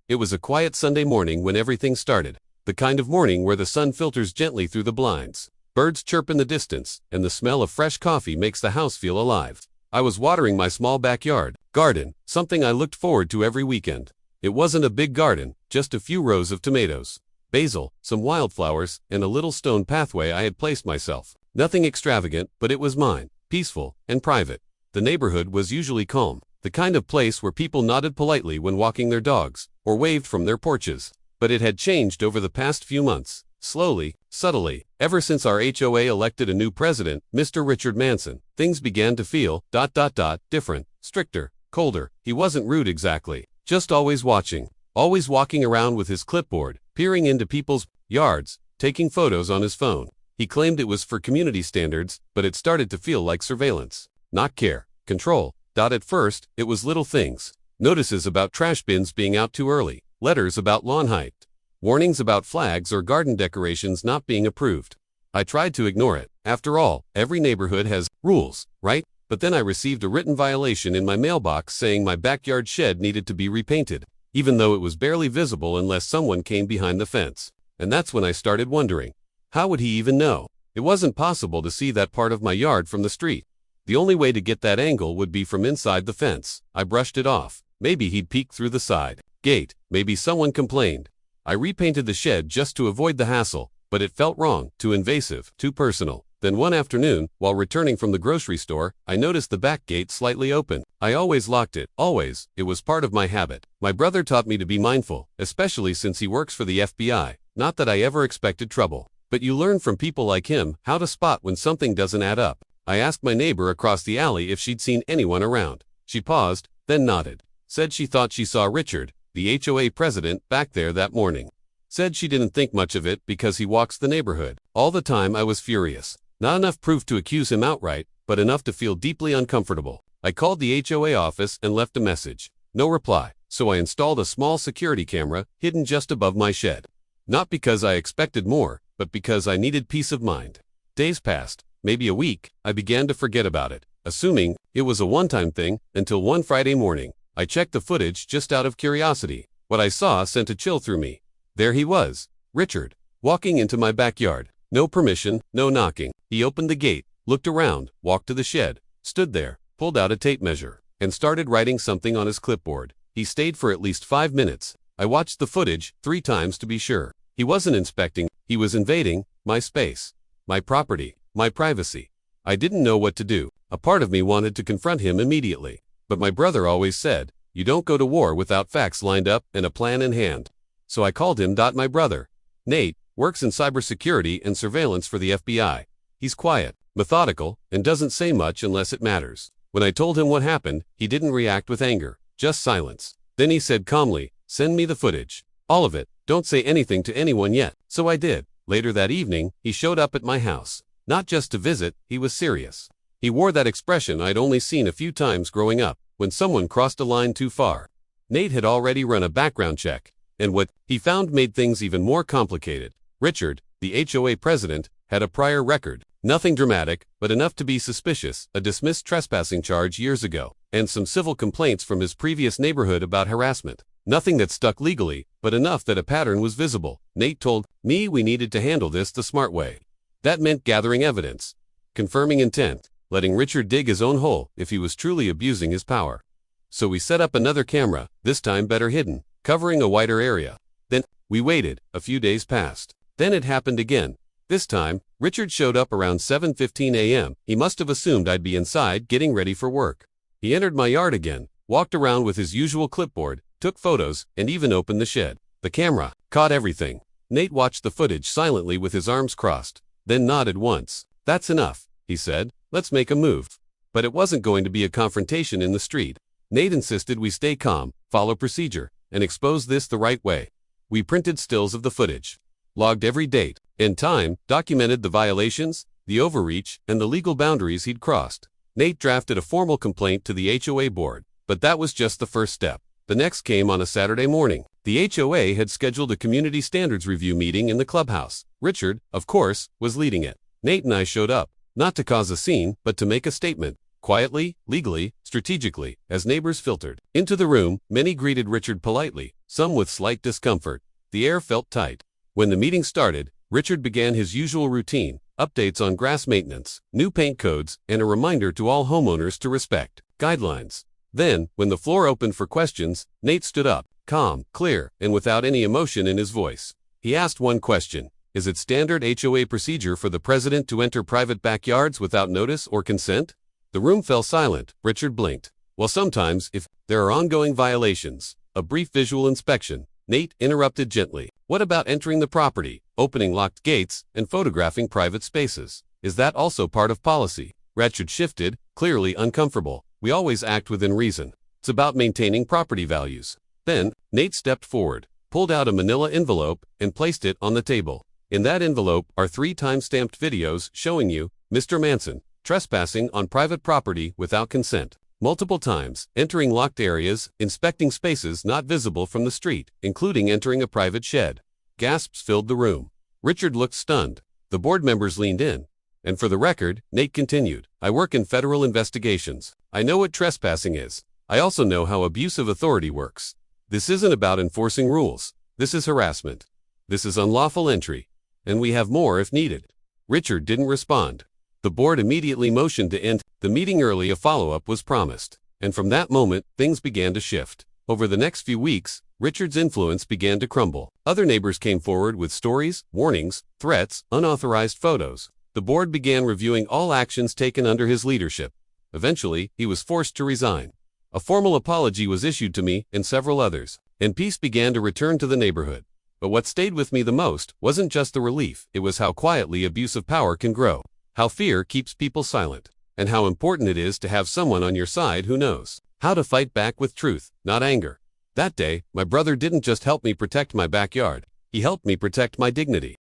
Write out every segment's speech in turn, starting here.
It was a quiet Sunday morning when everything started. The kind of morning where the sun filters gently through the blinds. Birds chirp in the distance, and the smell of fresh coffee makes the house feel alive. I was watering my small backyard garden, something I looked forward to every weekend. It wasn't a big garden, just a few rows of tomatoes, basil, some wildflowers, and a little stone pathway I had placed myself. Nothing extravagant, but it was mine, peaceful and private. The neighborhood was usually calm, the kind of place where people nodded politely when walking their dogs, or waved from their porches. But it had changed over the past few months, slowly, subtly. Ever since our HOA elected a new president, Mr. Richard Manson, things began to feel, different, stricter, colder. He wasn't rude exactly, just always watching, always walking around with his clipboard, peering into people's yards, taking photos on his phone. He claimed it was for community standards, but it started to feel like surveillance, not care, control. At first, it was little things. Notices about trash bins being out too early, letters about lawn height, warnings about flags or garden decorations not being approved. I tried to ignore it. After all, every neighborhood has rules, right? But then I received a written violation in my mailbox saying my backyard shed needed to be repainted, even though it was barely visible unless someone came behind the fence. And that's when I started wondering, how would he even know? It wasn't possible to see that part of my yard from the street. The only way to get that angle would be from inside the fence. I brushed it off. Maybe he'd peek through the side gate. Maybe someone complained. I repainted the shed just to avoid the hassle, but it felt wrong, too invasive, too personal. Then one afternoon, while returning from the grocery store, I noticed the back gate slightly open. I always locked it, always. It was part of my habit. My brother taught me to be mindful, especially since he works for the FBI. Not that I ever expected trouble, but you learn from people like him how to spot when something doesn't add up. I asked my neighbor across the alley if she'd seen anyone around. She paused, then nodded. Said she thought she saw Richard, the HOA president, back there that morning. Said she didn't think much of it because he walks the neighborhood. All the time I was furious. Not enough proof to accuse him outright, but enough to feel deeply uncomfortable. I called the HOA office and left a message. No reply, so I installed a small security camera hidden just above my shed. Not because I expected more, but because I needed peace of mind. Days passed, maybe a week. I began to forget about it, assuming it was a one-time thing, until one Friday morning. I checked the footage just out of curiosity. What I saw sent a chill through me. There he was, Richard, walking into my backyard. No permission, no knocking. He opened the gate, looked around, walked to the shed, stood there, pulled out a tape measure, and started writing something on his clipboard. He stayed for at least 5 minutes. I watched the footage 3 times to be sure. He wasn't inspecting, he was invading my space, my property, my privacy. I didn't know what to do. A part of me wanted to confront him immediately. But my brother always said, you don't go to war without facts lined up and a plan in hand. So I called him. My brother, Nate, works in cybersecurity and surveillance for the FBI. He's quiet, methodical, and doesn't say much unless it matters. When I told him what happened, he didn't react with anger, just silence. Then he said calmly, send me the footage. All of it, don't say anything to anyone yet. So I did. Later that evening, he showed up at my house. Not just to visit, he was serious. He wore that expression I'd only seen a few times growing up, when someone crossed a line too far. Nate had already run a background check, and what he found made things even more complicated. Richard, the HOA president, had a prior record. Nothing dramatic, but enough to be suspicious, a dismissed trespassing charge years ago, and some civil complaints from his previous neighborhood about harassment. Nothing that stuck legally, but enough that a pattern was visible. Nate told me we needed to handle this the smart way. That meant gathering evidence, confirming intent, letting Richard dig his own hole if he was truly abusing his power. So we set up another camera, this time better hidden, covering a wider area. Then, we waited. A few days passed. Then it happened again. This time, Richard showed up around 7:15 a.m. He must have assumed I'd be inside getting ready for work. He entered my yard again, walked around with his usual clipboard, took photos, and even opened the shed. The camera caught everything. Nate watched the footage silently with his arms crossed, then nodded once. That's enough, he said. Let's make a move. But it wasn't going to be a confrontation in the street. Nate insisted we stay calm, follow procedure, and expose this the right way. We printed stills of the footage, logged every date and time, documented the violations, the overreach, and the legal boundaries he'd crossed. Nate drafted a formal complaint to the HOA board, but that was just the first step. The next came on a Saturday morning. The HOA had scheduled a community standards review meeting in the clubhouse. Richard, of course, was leading it. Nate and I showed up, not to cause a scene, but to make a statement. quietly, legally, strategically, as neighbors filtered into the room. Many greeted Richard politely, some with slight discomfort. The air felt tight. When the meeting started, Richard began his usual routine: updates on grass maintenance, new paint codes, and a reminder to all homeowners to respect guidelines. Then, when the floor opened for questions, Nate stood up, calm, clear, and without any emotion in his voice. He asked one question: is it standard HOA procedure for the president to enter private backyards without notice or consent? The room fell silent. Richard blinked. Well, sometimes, if there are ongoing violations. A brief visual inspection. Nate interrupted gently. What about entering the property, opening locked gates, and photographing private spaces? Is that also part of policy? Richard shifted, clearly uncomfortable. We always act within reason. It's about maintaining property values. Then, Nate stepped forward, pulled out a manila envelope, and placed it on the table. In that envelope are 3 time-stamped videos showing you, Mr. Manson, trespassing on private property without consent. Multiple times, entering locked areas, inspecting spaces not visible from the street, including entering a private shed. Gasps filled the room. Richard looked stunned. The board members leaned in. And for the record, Nate continued, I work in federal investigations. I know what trespassing is. I also know how abusive authority works. This isn't about enforcing rules. This is harassment. This is unlawful entry. And we have more if needed. Richard didn't respond. The board immediately motioned to end the meeting early. A follow-up was promised. And from that moment, things began to shift. Over the next few weeks, Richard's influence began to crumble. Other neighbors came forward with stories, warnings, threats, unauthorized photos. The board began reviewing all actions taken under his leadership. Eventually, he was forced to resign. A formal apology was issued to me and several others, and peace began to return to the neighborhood. But what stayed with me the most wasn't just the relief, it was how quietly abusive power can grow, how fear keeps people silent, and how important it is to have someone on your side who knows how to fight back with truth, not anger. That day, my brother didn't just help me protect my backyard, he helped me protect my dignity.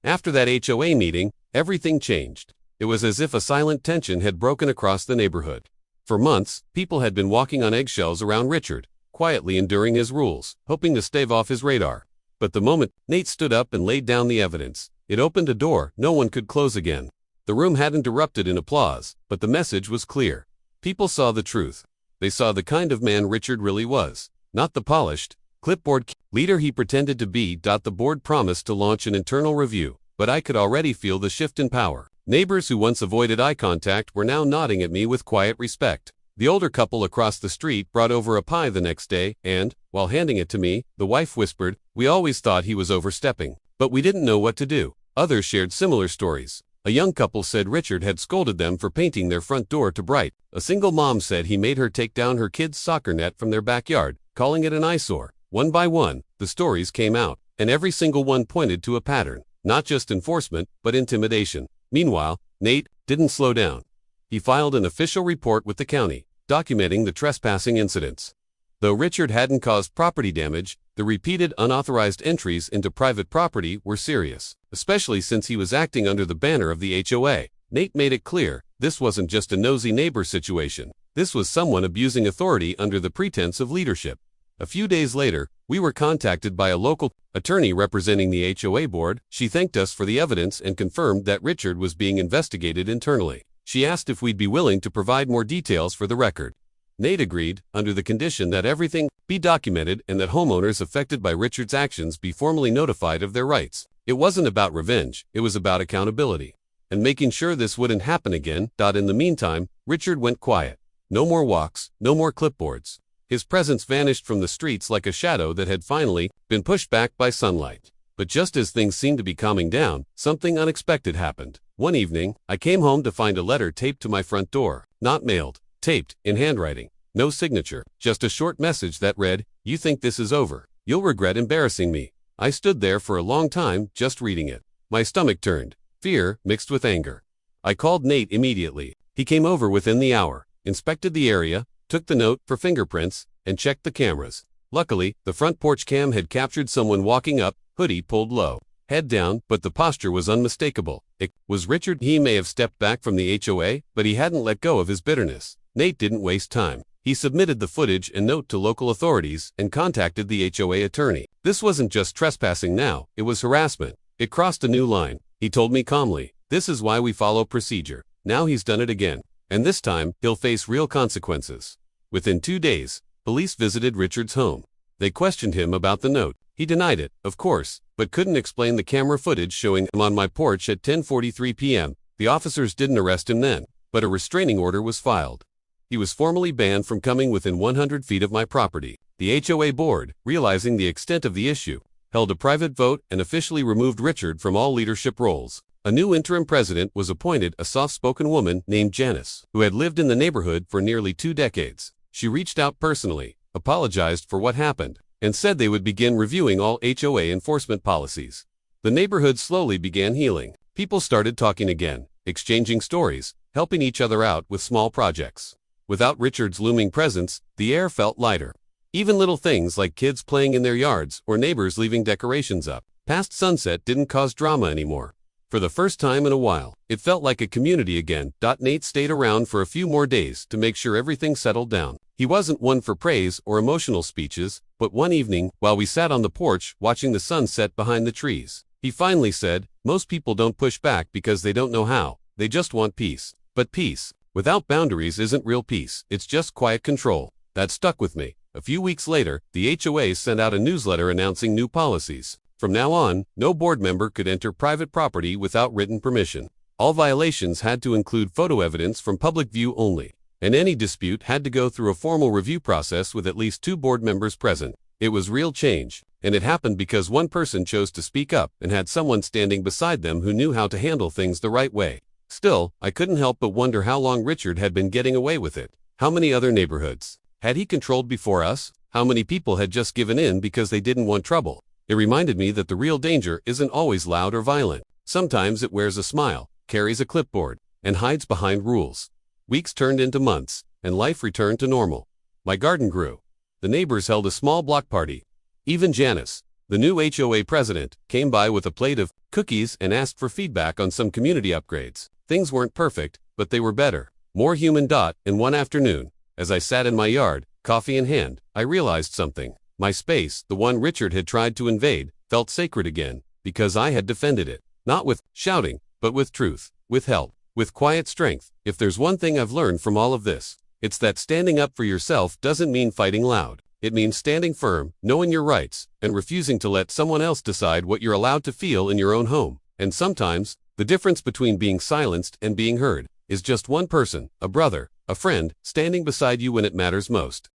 After that HOA meeting, everything changed. It was as if a silent tension had broken across the neighborhood. For months, people had been walking on eggshells around Richard, quietly enduring his rules, hoping to stave off his radar. But the moment Nate stood up and laid down the evidence, it opened a door no one could close again. The room hadn't erupted in applause, but the message was clear. People saw the truth. They saw the kind of man Richard really was, not the polished, clipboard leader he pretended to be. The board promised to launch an internal review, but I could already feel the shift in power. Neighbors who once avoided eye contact were now nodding at me with quiet respect. The older couple across the street brought over a pie the next day, and, while handing it to me, the wife whispered, "We always thought he was overstepping, but we didn't know what to do." Others shared similar stories. A young couple said Richard had scolded them for painting their front door to bright. A single mom said he made her take down her kids' soccer net from their backyard, calling it an eyesore. One by one, the stories came out, and every single one pointed to a pattern, not just enforcement, but intimidation. Meanwhile, Nate didn't slow down. He filed an official report with the county, documenting the trespassing incidents. Though Richard hadn't caused property damage, the repeated unauthorized entries into private property were serious, especially since he was acting under the banner of the HOA. Nate made it clear, this wasn't just a nosy neighbor situation. This was someone abusing authority under the pretense of leadership. A few days later, we were contacted by a local attorney representing the HOA board. She thanked us for the evidence and confirmed that Richard was being investigated internally. She asked if we'd be willing to provide more details for the record. Nate agreed, under the condition that everything be documented and that homeowners affected by Richard's actions be formally notified of their rights. It wasn't about revenge, it was about accountability. And making sure this wouldn't happen again. In the meantime, Richard went quiet. No more walks, no more clipboards. His presence vanished from the streets like a shadow that had finally been pushed back by sunlight. But just as things seemed to be calming down, something unexpected happened. One evening, I came home to find a letter taped to my front door. Not mailed, taped, in handwriting. No signature, just a short message that read, "You think this is over. You'll regret embarrassing me." I stood there for a long time, just reading it. My stomach turned, fear mixed with anger. I called Nate immediately. He came over within the hour, inspected the area, took the note for fingerprints, and checked the cameras. Luckily, the front porch cam had captured someone walking up, hoodie pulled low, head down, but the posture was unmistakable. It was Richard. He may have stepped back from the HOA, but he hadn't let go of his bitterness. Nate didn't waste time. He submitted the footage and note to local authorities and contacted the HOA attorney. This wasn't just trespassing now, it was harassment. It crossed a new line. He told me calmly, This is why we follow procedure. Now he's done it again. And this time, he'll face real consequences. Within 2 days, police visited Richard's home. They questioned him about the note. He denied it, of course, but couldn't explain the camera footage showing him on my porch at 10:43 p.m. The officers didn't arrest him then, but a restraining order was filed. He was formally banned from coming within 100 feet of my property. The HOA board, realizing the extent of the issue, held a private vote and officially removed Richard from all leadership roles. A new interim president was appointed, a soft-spoken woman named Janice, who had lived in the neighborhood for nearly 2 decades. She reached out personally, apologized for what happened, and said they would begin reviewing all HOA enforcement policies. The neighborhood slowly began healing. People started talking again, exchanging stories, helping each other out with small projects. Without Richard's looming presence, the air felt lighter. Even little things like kids playing in their yards or neighbors leaving decorations up past sunset didn't cause drama anymore. For the first time in a while, it felt like a community again. Nate stayed around for a few more days to make sure everything settled down. He wasn't one for praise or emotional speeches, but one evening, while we sat on the porch watching the sun set behind the trees, he finally said, "Most people don't push back because they don't know how. They just want peace. But peace without boundaries isn't real peace, it's just quiet control." That stuck with me. A few weeks later, the HOA sent out a newsletter announcing new policies. From now on, no board member could enter private property without written permission. All violations had to include photo evidence from public view only, and any dispute had to go through a formal review process with at least 2 board members present. It was real change, and it happened because one person chose to speak up and had someone standing beside them who knew how to handle things the right way. Still, I couldn't help but wonder how long Richard had been getting away with it. How many other neighborhoods had he controlled before us? How many people had just given in because they didn't want trouble? It reminded me that the real danger isn't always loud or violent. Sometimes it wears a smile, carries a clipboard, and hides behind rules. Weeks turned into months, and life returned to normal. My garden grew. The neighbors held a small block party. Even Janice, the new HOA president, came by with a plate of cookies and asked for feedback on some community upgrades. Things weren't perfect, but they were better. More human. And one afternoon, as I sat in my yard, coffee in hand, I realized something. My space, the one Richard had tried to invade, felt sacred again, because I had defended it. Not with shouting, but with truth, with help, with quiet strength. If there's one thing I've learned from all of this, it's that standing up for yourself doesn't mean fighting loud. It means standing firm, knowing your rights, and refusing to let someone else decide what you're allowed to feel in your own home. And sometimes, the difference between being silenced and being heard is just one person, a brother, a friend, standing beside you when it matters most.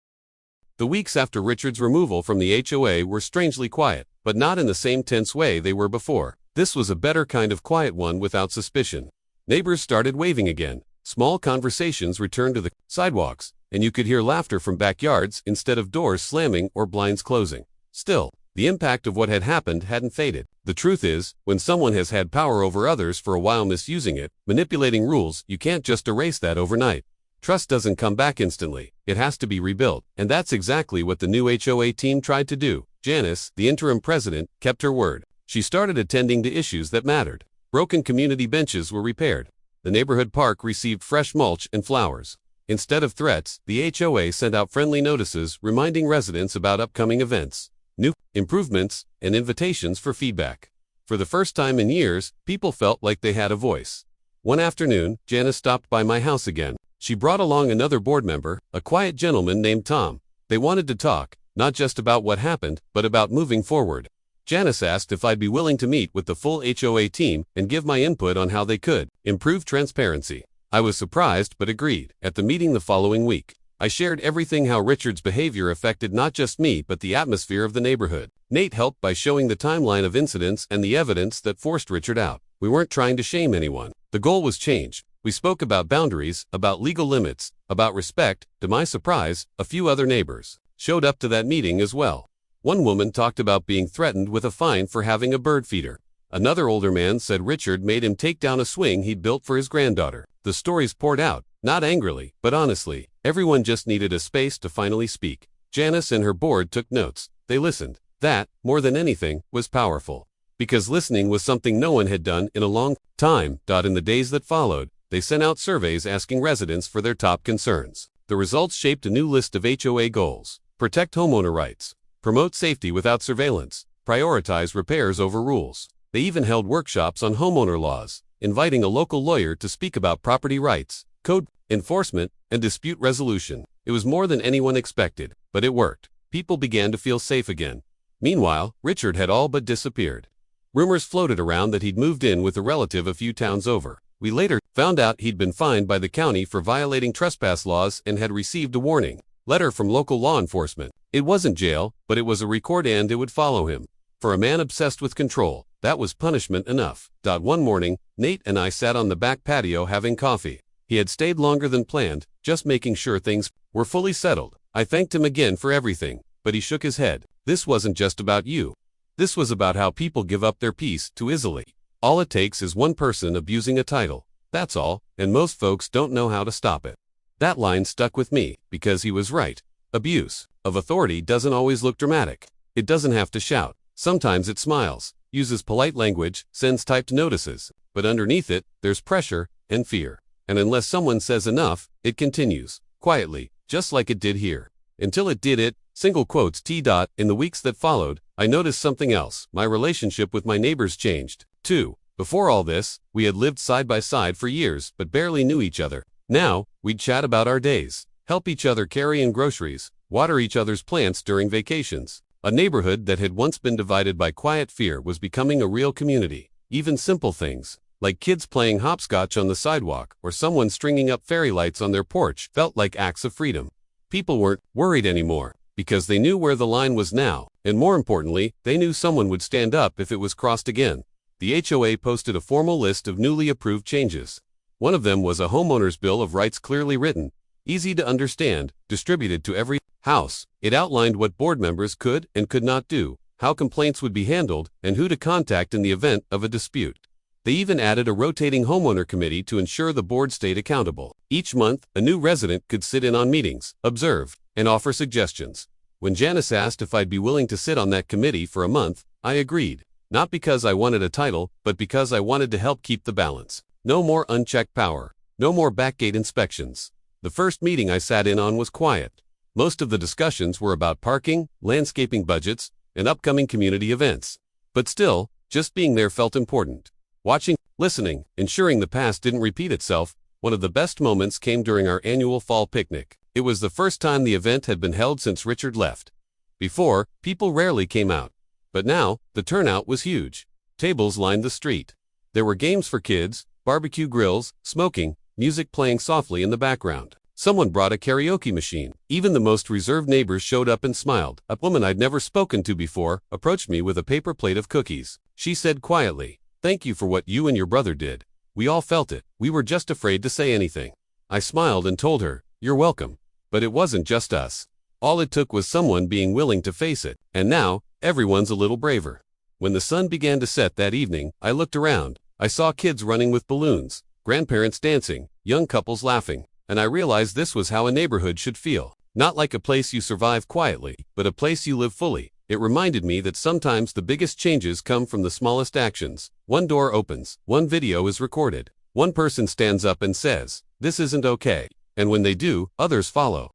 The weeks after Richard's removal from the HOA were strangely quiet, but not in the same tense way they were before. This was a better kind of quiet one without suspicion. Neighbors started waving again. Small conversations returned to the sidewalks, and you could hear laughter from backyards instead of doors slamming or blinds closing. Still, the impact of what had happened hadn't faded. The truth is, when someone has had power over others for a while misusing it, manipulating rules, you can't just erase that overnight. Trust doesn't come back instantly. It has to be rebuilt, and that's exactly what the new HOA team tried to do. Janice, the interim president, kept her word. She started attending to issues that mattered. Broken community benches were repaired. The neighborhood park received fresh mulch and flowers. Instead of threats, the HOA sent out friendly notices reminding residents about upcoming events, new improvements, and invitations for feedback. For the first time in years, people felt like they had a voice. One afternoon, Janice stopped by my house again. She brought along another board member, a quiet gentleman named Tom. They wanted to talk, not just about what happened, but about moving forward. Janice asked if I'd be willing to meet with the full HOA team and give my input on how they could improve transparency. I was surprised but agreed. At the meeting the following week, I shared everything how Richard's behavior affected not just me but the atmosphere of the neighborhood. Nate helped by showing the timeline of incidents and the evidence that forced Richard out. We weren't trying to shame anyone. The goal was change. We spoke about boundaries, about legal limits, about respect. To my surprise, a few other neighbors showed up to that meeting as well. One woman talked about being threatened with a fine for having a bird feeder. Another older man said Richard made him take down a swing he'd built for his granddaughter. The stories poured out, not angrily, but honestly. Everyone just needed a space to finally speak. Janice and her board took notes. They listened. That, more than anything, was powerful. Because listening was something no one had done in a long time. In the days that followed, they sent out surveys asking residents for their top concerns. The results shaped a new list of HOA goals. Protect homeowner rights. Promote safety without surveillance. Prioritize repairs over rules. They even held workshops on homeowner laws. inviting a local lawyer to speak about property rights, code enforcement, and dispute resolution. It was more than anyone expected, but it worked. People began to feel safe again. Meanwhile, Richard had all but disappeared. Rumors floated around that he'd moved in with a relative a few towns over. We later found out he'd been fined by the county for violating trespass laws and had received a warning letter from local law enforcement. It wasn't jail, but it was a record and it would follow him. For a man obsessed with control, that was punishment enough. One morning, Nate and I sat on the back patio having coffee. He had stayed longer than planned, just making sure things were fully settled. I thanked him again for everything, but he shook his head. This wasn't just about you. This was about how people give up their peace too easily. All it takes is one person abusing a title. That's all, and most folks don't know how to stop it. That line stuck with me, because he was right. Abuse of authority doesn't always look dramatic. It doesn't have to shout. Sometimes it smiles, uses polite language, sends typed notices, but underneath it, there's pressure and fear. And unless someone says enough, it continues, quietly, just like it did here. Until it did it, single quotes T. In the weeks that followed, I noticed something else. My relationship with my neighbors changed, too. Before all this, we had lived side by side for years, but barely knew each other. Now, we'd chat about our days, help each other carry in groceries, water each other's plants during vacations. A neighborhood that had once been divided by quiet fear was becoming a real community. Even simple things, like kids playing hopscotch on the sidewalk or someone stringing up fairy lights on their porch, felt like acts of freedom. People weren't worried anymore, because they knew where the line was now, and more importantly, they knew someone would stand up if it was crossed again. The HOA posted a formal list of newly approved changes. One of them was a homeowner's bill of rights, clearly written, easy to understand, distributed to every house. It outlined what board members could and could not do, how complaints would be handled, and who to contact in the event of a dispute. They even added a rotating homeowner committee to ensure the board stayed accountable. Each month, a new resident could sit in on meetings, observe, and offer suggestions. When Janice asked if I'd be willing to sit on that committee for a month, I agreed. Not because I wanted a title, but because I wanted to help keep the balance. No more unchecked power. No more backgate inspections. The first meeting I sat in on was quiet. Most of the discussions were about parking, landscaping budgets, and upcoming community events. But still, just being there felt important. Watching, listening, ensuring the past didn't repeat itself. One of the best moments came during our annual fall picnic. It was the first time the event had been held since Richard left. Before, people rarely came out. But now, the turnout was huge. Tables lined the street. There were games for kids, barbecue grills, smoking, music playing softly in the background. Someone brought a karaoke machine. Even the most reserved neighbors showed up and smiled. A woman I'd never spoken to before approached me with a paper plate of cookies. She said quietly, "Thank you for what you and your brother did. We all felt it. We were just afraid to say anything." I smiled and told her, "You're welcome." But it wasn't just us. All it took was someone being willing to face it. And now, everyone's a little braver. When the sun began to set that evening, I looked around. I saw kids running with balloons, grandparents dancing, young couples laughing, and I realized this was how a neighborhood should feel. Not like a place you survive quietly, but a place you live fully. It reminded me that sometimes the biggest changes come from the smallest actions. One door opens, one video is recorded, one person stands up and says, "This isn't okay." And when they do, others follow.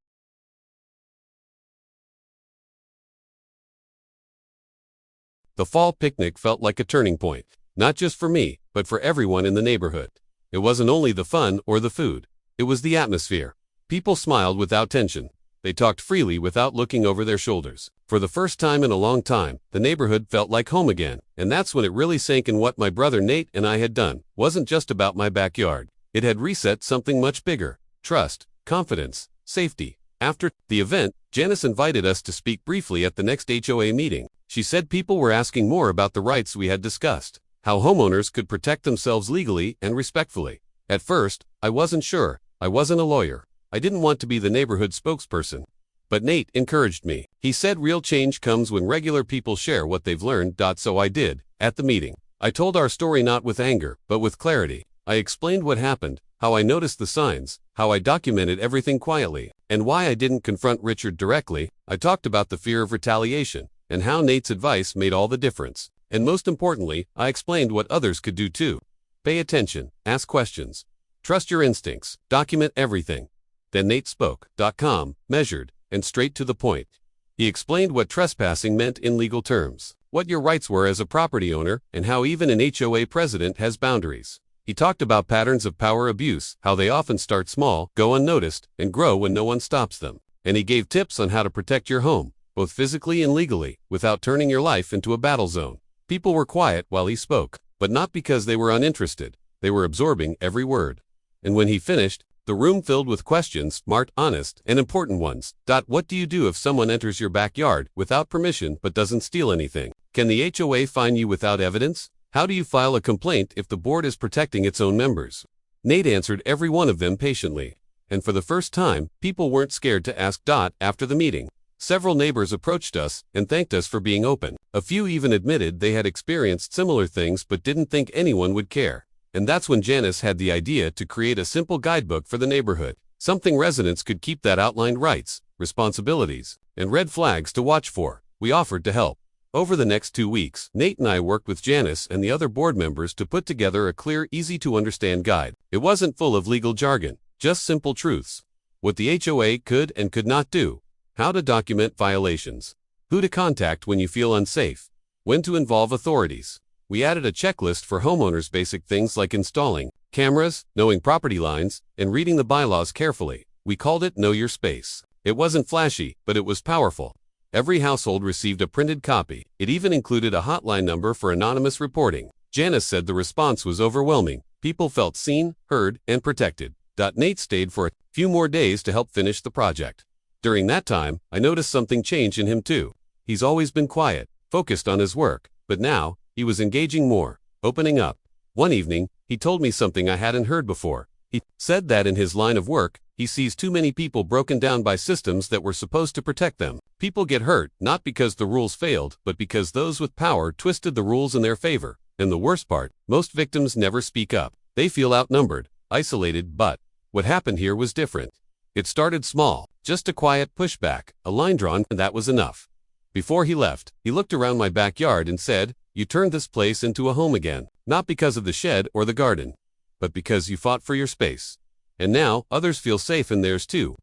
The fall picnic felt like a turning point, not just for me, but for everyone in the neighborhood. It wasn't only the fun or the food. It was the atmosphere. People smiled without tension. They talked freely without looking over their shoulders. For the first time in a long time, the neighborhood felt like home again. And that's when it really sank in. What my brother Nate and I had done wasn't just about my backyard. It had reset something much bigger: trust, confidence, safety. After the event, Janice invited us to speak briefly at the next HOA meeting. She said people were asking more about the rights we had discussed, how homeowners could protect themselves legally and respectfully. At first, I wasn't sure. I wasn't a lawyer. I didn't want to be the neighborhood spokesperson. But Nate encouraged me. He said real change comes when regular people share what they've learned. So I did. At the meeting, I told our story not with anger, but with clarity. I explained what happened, how I noticed the signs, how I documented everything quietly, and why I didn't confront Richard directly. I talked about the fear of retaliation, and how Nate's advice made all the difference. And most importantly, I explained what others could do too. Pay attention, ask questions, trust your instincts, document everything. Then Nate spoke, calm, measured, and straight to the point. He explained what trespassing meant in legal terms, what your rights were as a property owner, and how even an HOA president has boundaries. He talked about patterns of power abuse, how they often start small, go unnoticed, and grow when no one stops them. And he gave tips on how to protect your home, both physically and legally, without turning your life into a battle zone. People were quiet while he spoke, but not because they were uninterested. They were absorbing every word. And when he finished, the room filled with questions, smart, honest, and important ones. What do you do if someone enters your backyard without permission but doesn't steal anything? Can the HOA fine you without evidence? How do you file a complaint if the board is protecting its own members? Nate answered every one of them patiently. And for the first time, people weren't scared to ask. After the meeting, several neighbors approached us and thanked us for being open. A few even admitted they had experienced similar things but didn't think anyone would care. And that's when Janice had the idea to create a simple guidebook for the neighborhood. Something residents could keep that outlined rights, responsibilities, and red flags to watch for. We offered to help. Over the next 2 weeks, Nate and I worked with Janice and the other board members to put together a clear, easy-to-understand guide. It wasn't full of legal jargon, just simple truths. What the HOA could and could not do, how to document violations, who to contact when you feel unsafe, when to involve authorities. We added a checklist for homeowners, basic things like installing cameras, knowing property lines, and reading the bylaws carefully. We called it Know Your Space. It wasn't flashy, but it was powerful. Every household received a printed copy. It even included a hotline number for anonymous reporting. Janice said the response was overwhelming. People felt seen, heard, and protected. Nate stayed for a few more days to help finish the project. During that time, I noticed something change in him too. He's always been quiet, focused on his work, but now, he was engaging more, opening up. One evening, he told me something I hadn't heard before. He said that in his line of work, he sees too many people broken down by systems that were supposed to protect them. People get hurt, not because the rules failed, but because those with power twisted the rules in their favor. And the worst part, most victims never speak up. They feel outnumbered, isolated, but what happened here was different. It started small, just a quiet pushback, a line drawn, and that was enough. Before he left, he looked around my backyard and said, "You turned this place into a home again, not because of the shed or the garden, but because you fought for your space. And now, others feel safe in theirs too."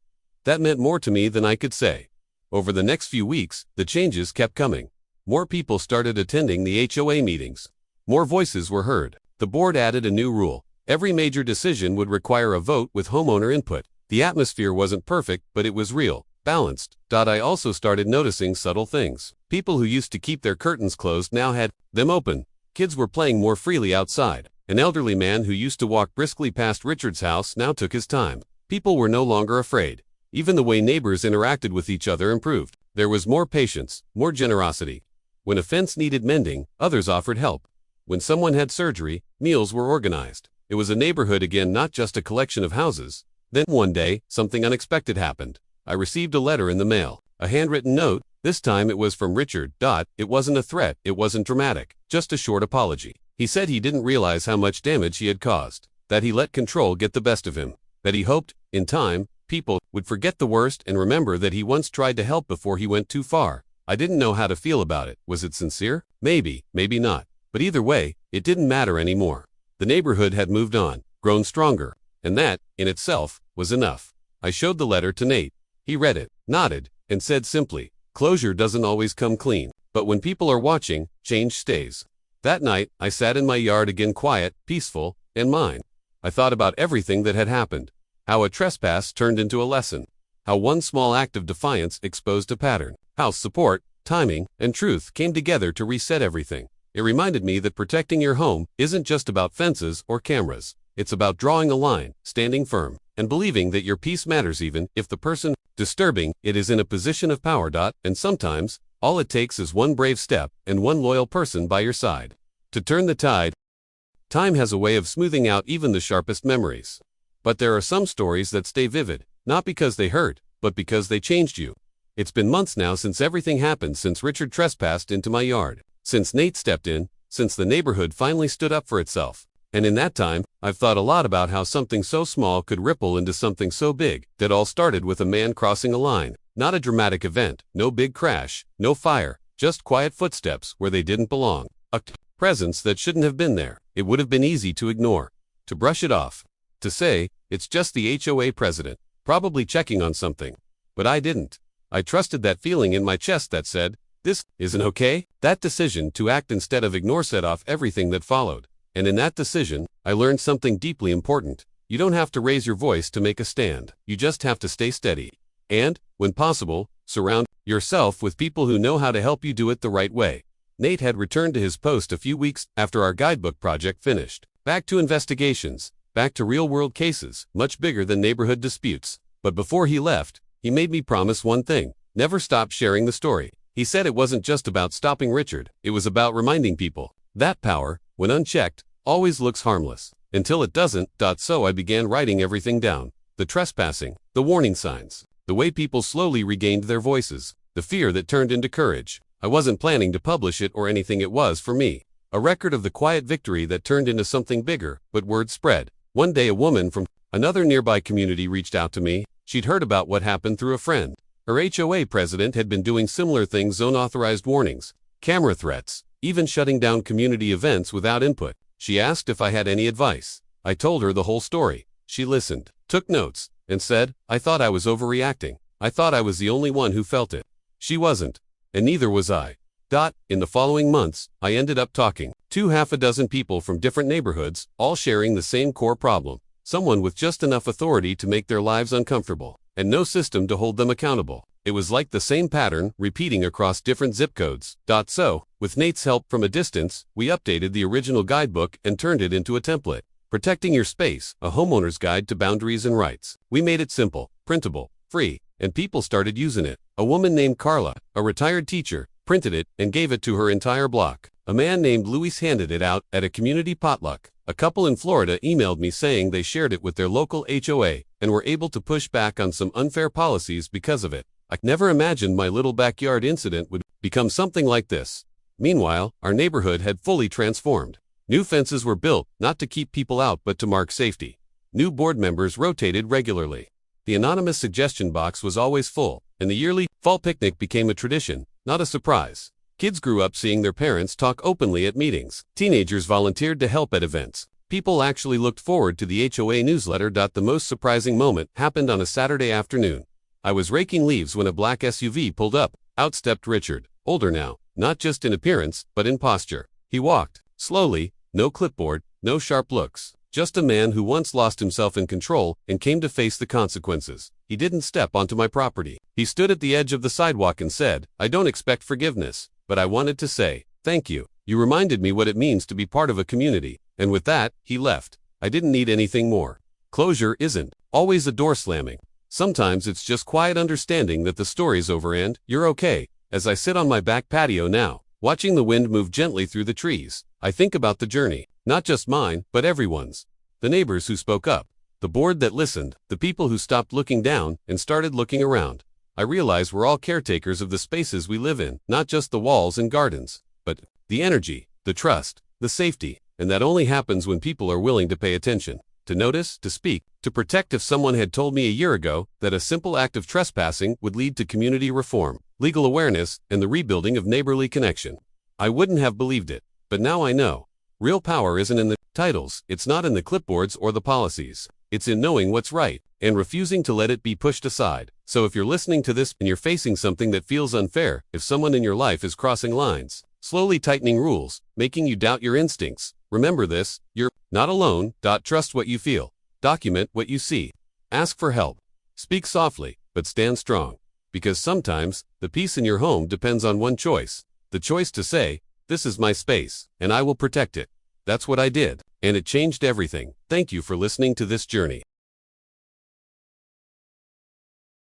That meant more to me than I could say. Over the next few weeks, the changes kept coming. More people started attending the HOA meetings. More voices were heard. The board added a new rule. Every major decision would require a vote with homeowner input. The atmosphere wasn't perfect, but it was real, balanced. I also started noticing subtle things. People who used to keep their curtains closed now had them open. Kids were playing more freely outside. An elderly man who used to walk briskly past Richard's house now took his time. People were no longer afraid. Even the way neighbors interacted with each other improved. There was more patience, more generosity. When a fence needed mending, others offered help. When someone had surgery, meals were organized. It was a neighborhood again, not just a collection of houses. Then one day, something unexpected happened. I received a letter in the mail, a handwritten note. This time it was from Richard. It wasn't a threat, it wasn't dramatic, just a short apology. He said he didn't realize how much damage he had caused, that he let control get the best of him, that he hoped, in time, people would forget the worst and remember that he once tried to help before he went too far. I didn't know how to feel about it. Was it sincere? Maybe, maybe not. But either way, it didn't matter anymore. The neighborhood had moved on, grown stronger, and that, in itself, was enough. I showed the letter to Nate. He read it, nodded, and said simply, "Closure doesn't always come clean, but when people are watching, change stays." That night, I sat in my yard again, quiet, peaceful, and mine. I thought about everything that had happened. How a trespass turned into a lesson. How one small act of defiance exposed a pattern. How support, timing, and truth came together to reset everything. It reminded me that protecting your home isn't just about fences or cameras. It's about drawing a line, standing firm, and believing that your peace matters even if the person disturbing it is in a position of power. And sometimes, all it takes is one brave step and one loyal person by your side to turn the tide. Time has a way of smoothing out even the sharpest memories. But there are some stories that stay vivid, not because they hurt, but because they changed you. It's been months now since everything happened, since Richard trespassed into my yard, since Nate stepped in, since the neighborhood finally stood up for itself. And in that time, I've thought a lot about how something so small could ripple into something so big. That all started with a man crossing a line. Not a dramatic event, no big crash, no fire, just quiet footsteps where they didn't belong. A presence that shouldn't have been there. It would have been easy to ignore, to brush it off, to say, "It's just the HOA president, probably checking on something." But I didn't. I trusted that feeling in my chest that said, "This isn't okay." That decision to act instead of ignore set off everything that followed. And in that decision, I learned something deeply important. You don't have to raise your voice to make a stand. You just have to stay steady. And, when possible, surround yourself with people who know how to help you do it the right way. Nate had returned to his post a few weeks after our guidebook project finished. Back to investigations, back to real-world cases, much bigger than neighborhood disputes. But before he left, he made me promise one thing: never stop sharing the story. He said it wasn't just about stopping Richard, it was about reminding people that power, when unchecked, always looks harmless. Until it doesn't. So I began writing everything down. The trespassing, the warning signs, the way people slowly regained their voices, the fear that turned into courage. I wasn't planning to publish it or anything. It was, for me, a record of the quiet victory that turned into something bigger, but word spread. One day a woman from another nearby community reached out to me. She'd heard about what happened through a friend. Her HOA president had been doing similar things: zone-authorized warnings, camera threats, even shutting down community events without input. She asked if I had any advice. I told her the whole story. She listened, took notes, and said, "I thought I was overreacting. I thought I was the only one who felt it." She wasn't, and neither was I. In the following months, I ended up talking to half a dozen people from different neighborhoods, all sharing the same core problem: someone with just enough authority to make their lives uncomfortable, and no system to hold them accountable. It was like the same pattern repeating across different zip codes. So, with Nate's help from a distance, we updated the original guidebook and turned it into a template. Protecting Your Space, a homeowner's guide to boundaries and rights. We made it simple, printable, free, and people started using it. A woman named Carla, a retired teacher, printed it and gave it to her entire block. A man named Luis handed it out at a community potluck. A couple in Florida emailed me saying they shared it with their local HOA and were able to push back on some unfair policies because of it. I never imagined my little backyard incident would become something like this. Meanwhile, our neighborhood had fully transformed. New fences were built, not to keep people out but to mark safety. New board members rotated regularly. The anonymous suggestion box was always full, and the yearly fall picnic became a tradition, not a surprise. Kids grew up seeing their parents talk openly at meetings. Teenagers volunteered to help at events. People actually looked forward to the HOA newsletter. The most surprising moment happened on a Saturday afternoon. I was raking leaves when a black SUV pulled up. Out stepped Richard, older now, not just in appearance, but in posture. He walked slowly, no clipboard, no sharp looks. Just a man who once lost himself in control and came to face the consequences. He didn't step onto my property. He stood at the edge of the sidewalk and said, "I don't expect forgiveness, but I wanted to say, thank you. You reminded me what it means to be part of a community." And with that, he left. I didn't need anything more. Closure isn't always a door slamming. Sometimes it's just quiet understanding that the story's over and you're okay. As I sit on my back patio now, watching the wind move gently through the trees, I think about the journey. Not just mine, but everyone's. The neighbors who spoke up, the board that listened, the people who stopped looking down and started looking around. I realize we're all caretakers of the spaces we live in, not just the walls and gardens, but the energy, the trust, the safety, and that only happens when people are willing to pay attention, to notice, to speak, to protect. If someone had told me a year ago that a simple act of trespassing would lead to community reform, legal awareness, and the rebuilding of neighborly connection, I wouldn't have believed it. But now I know. Real power isn't in the titles, it's not in the clipboards or the policies. It's in knowing what's right and refusing to let it be pushed aside. So if you're listening to this and you're facing something that feels unfair, if someone in your life is crossing lines, slowly tightening rules, making you doubt your instincts, remember this: you're not alone. Trust what you feel. Document what you see. Ask for help. Speak softly, but stand strong. Because sometimes, the peace in your home depends on one choice. The choice to say, "This is my space, and I will protect it." That's what I did, and it changed everything. Thank you for listening to this journey.